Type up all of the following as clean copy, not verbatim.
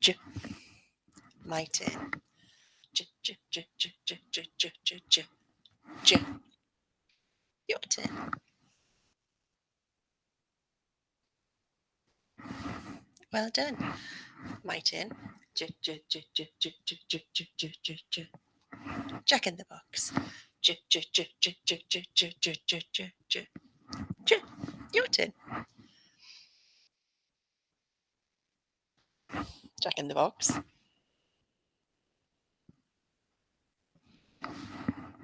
J. My turn. J, J, J, J, J, J, J, J, J, J. Your turn. Well done. My turn. J, J, J, J, J, J, J, J, J, J, J. Jack in the Box. J, J, J, J, J, J, J, J, J, J, J. J. Your turn. Jack in the Box.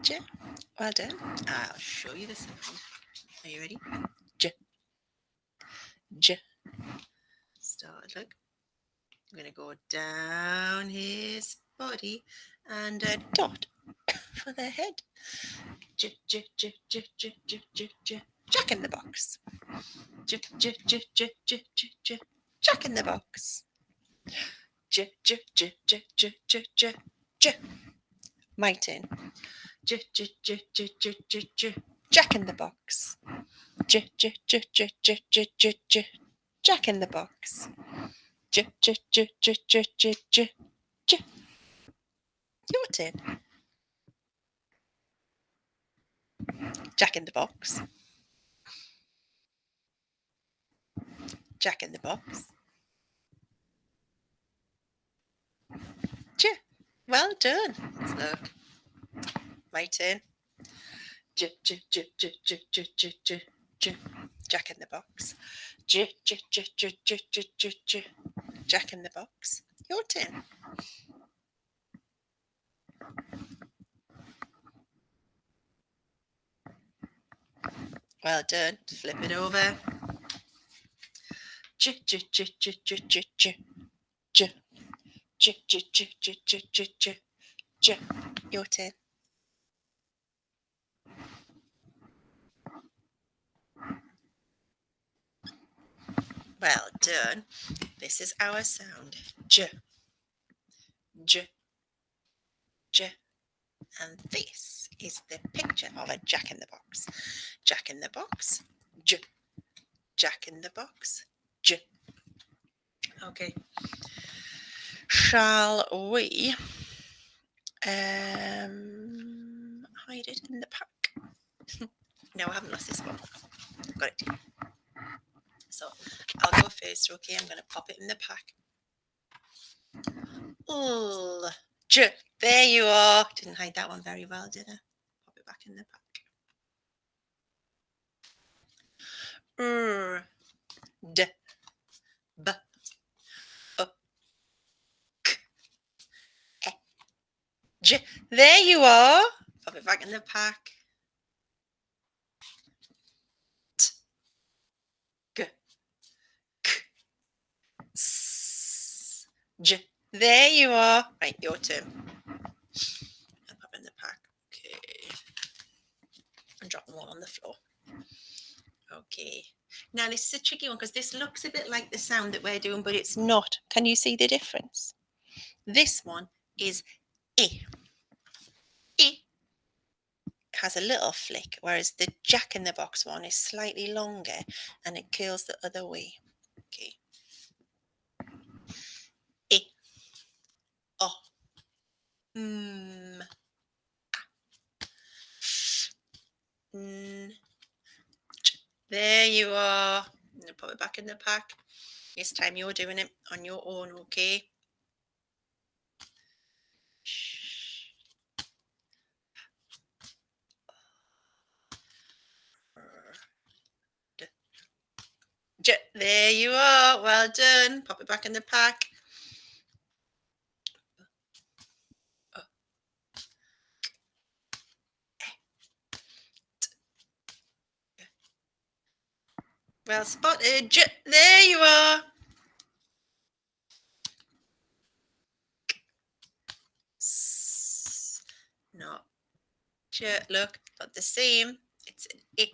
J. Well done. I'll show you the sound. Are you ready? J. J. Start. Look. I'm going to go down his body and a dot for the head. J, J, J, J, J, J, J, J. Jack in the Box. J, J, J, J, J, J, J. Jack in the Box. J, J, J, J, J, J, J, J. My turn. J, J, J, J, J, J, J. Jack in the Box. J, J, J, J, J, J, J, J. Jack in the Box. J, J, J, J, J, J, J, J. Your turn. Jack in the Box. Jack in the Box. J. Well done. Let's look. My turn. J, J, J, J, J, J, J, J, J. Jack in the Box. J, J, J, J, J, J, J, J. Jack in the Box. Your turn. Well done. Flip it over. J, J, J, J, J, J, J, J. J, J, J, J, J, J, J, J. Your turn. Well done. This is our sound. J, J, J. And this is the picture of a Jack in the Box. Jack in the Box. J. Jack in the Box. J. Okay. Shall we hide it in the pack? No, I haven't lost this one. Got it. So I'll go first, okay? I'm going to pop it in the pack. J. There you are. Didn't hide that one very well, did I? Pop it back in the pack. D. B. O. K. E. J. There you are. Pop it back in the pack. T. G. K. S. J. There you are. Right, your turn. I'll pop it in the pack. Okay. And drop them all on the floor. Okay. Now this is a tricky one because this looks a bit like the sound that we're doing, but it's not. Can you see the difference? This one is I. I has a little flick, whereas the Jack in the Box one is slightly longer and it curls the other way. Okay. I. O. M. A. N. J. There you are. I'm going to put it back in the pack. This time you're doing it on your own, okay? J. There you are. Well done. Pop it back in the pack. Well spotted. J. There you are. No. J. Look, not the same. It's an I.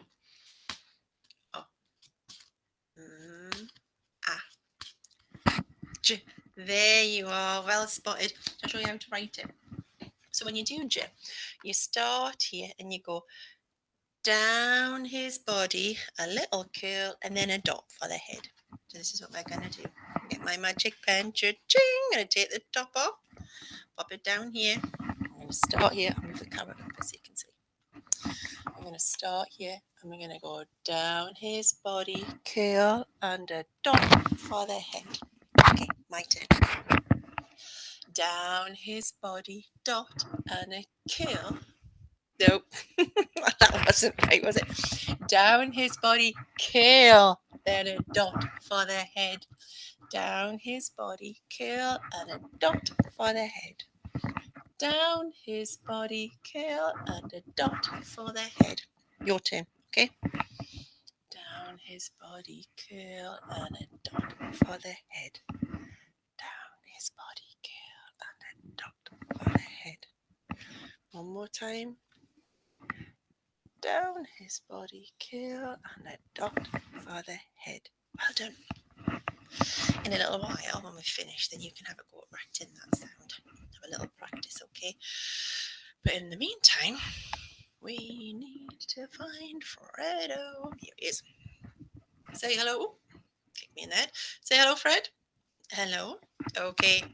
O. M. A. J. There you are. Well spotted. I'll show you how to write it. So when you do J, you start here and you go down his body, a little curl, and then a dot for the head. So this is what we're going to do. Get my magic pen. Cha-ching. I'm going to take the top off. Pop it down here. I'm going to start here. I'll move the camera up so you can see. I'm going to start here and we're going to go down his body, curl, and a dot for the head. Okay, my turn. Down his body, dot, and a curl. Nope, that wasn't right, was it? Down his body, curl, then a dot for the head. Down his body, curl, and a dot for the head. Down his body, curl, and a dot for the head. Your turn, okay? Down his body, curl, and a dot for the head. Down his body, curl, and a dot for the head. One more time. Down his body, curl, and a dot for the head. Well done. In a little while, when we finish, then you can have a go at writing that sound. Have a little practice, okay? But in the meantime, we need to find Fredo. Here he is. Say hello. Kick me in the head. Say hello, Fred. Hello. Okay.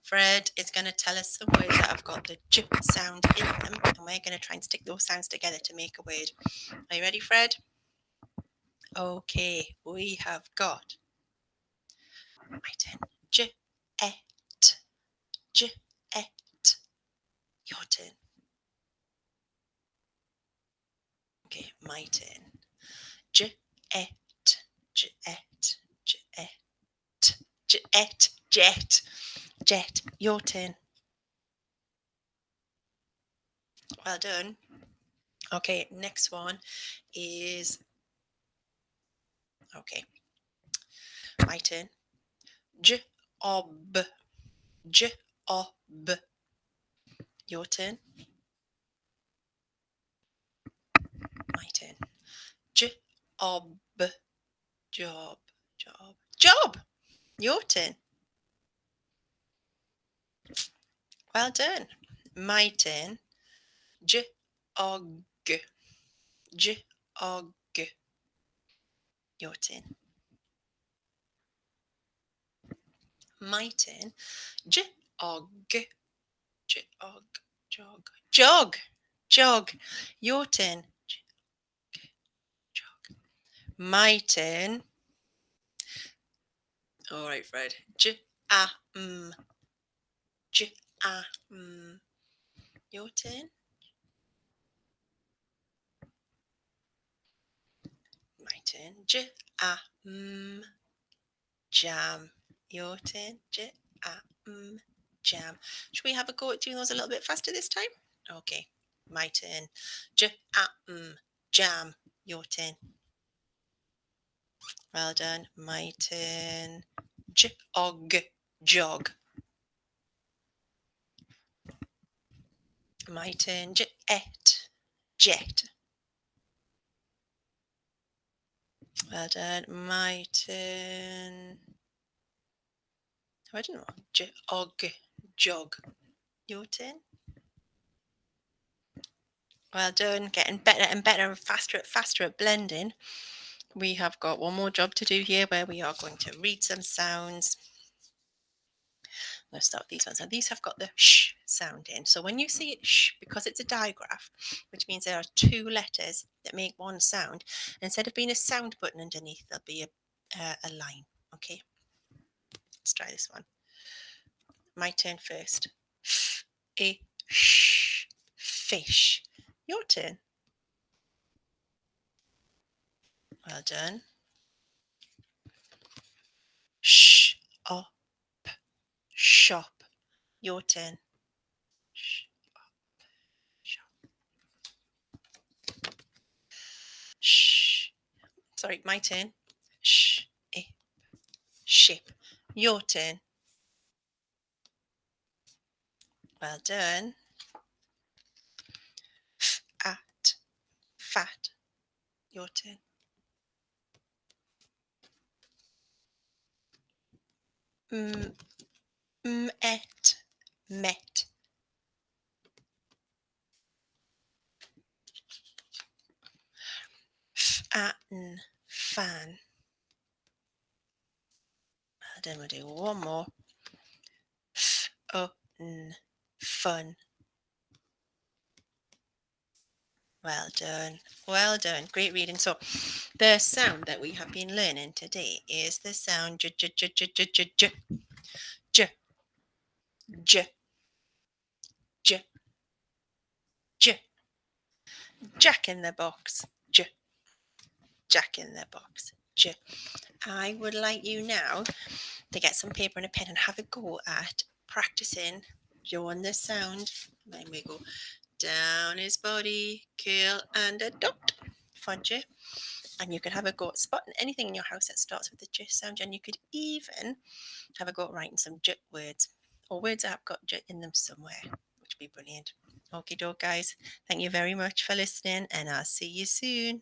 Fred is going to tell us some words that have got the j sound in them, and we're going to try and stick those sounds together to make a word. Are you ready, Fred? Okay. We have got my turn. J, et. J, et. Your turn. Okay, my turn. J, et. J, et. J, et. J, et. Jet. Jet. Your turn. Well done. Okay, next one is, okay, my turn. Job. Job. Your turn. My turn. Job. Job. Job. Job. Your turn. Well done. My turn. Jog. Jog. Your turn. My turn. Jog. Jog. Jog. Jog. Jog. Your turn. Jog. My turn. All right, Fred. Your turn. My turn. Jam. Your turn. Jam. Should we have a go at doing those a little bit faster this time? Okay. My turn. Jam. Your turn. Well done. My turn. Jog. My turn. Jet. Well done. My turn. I don't know. Jog. Your turn. Well done. Getting better and better and faster at blending. We have got one more job to do here where we are going to read some sounds. Let's start with these ones. Now these have got the sh sound in. So when you see it sh, because it's a digraph, which means there are two letters that make one sound, instead of being a sound button underneath, there'll be a line. Okay. Let's try this one. My turn first. Fish. Your turn. Well done. Up. Shop. Your turn. Sorry, my turn. Ship. Your turn. Well done. Fat. Your turn. Met. Fan. And then we'll do one more. Fun. Fun. Well done. Well done. Great reading. So the sound that we have been learning today is the sound j, j, j, j, j, j, j, j, j, j, j. Jack in the box. J. Jack in the box. J. I would like you now to get some paper and a pen and have a go at practicing doing the sound. Then we go down his body, curl and a dot for J. And you could have a go at spotting anything in your house that starts with the J sound. And you could even have a go at writing some J words or words that have got J in them somewhere, which would be brilliant. Okay, doke, guys. Thank you very much for listening, and I'll see you soon.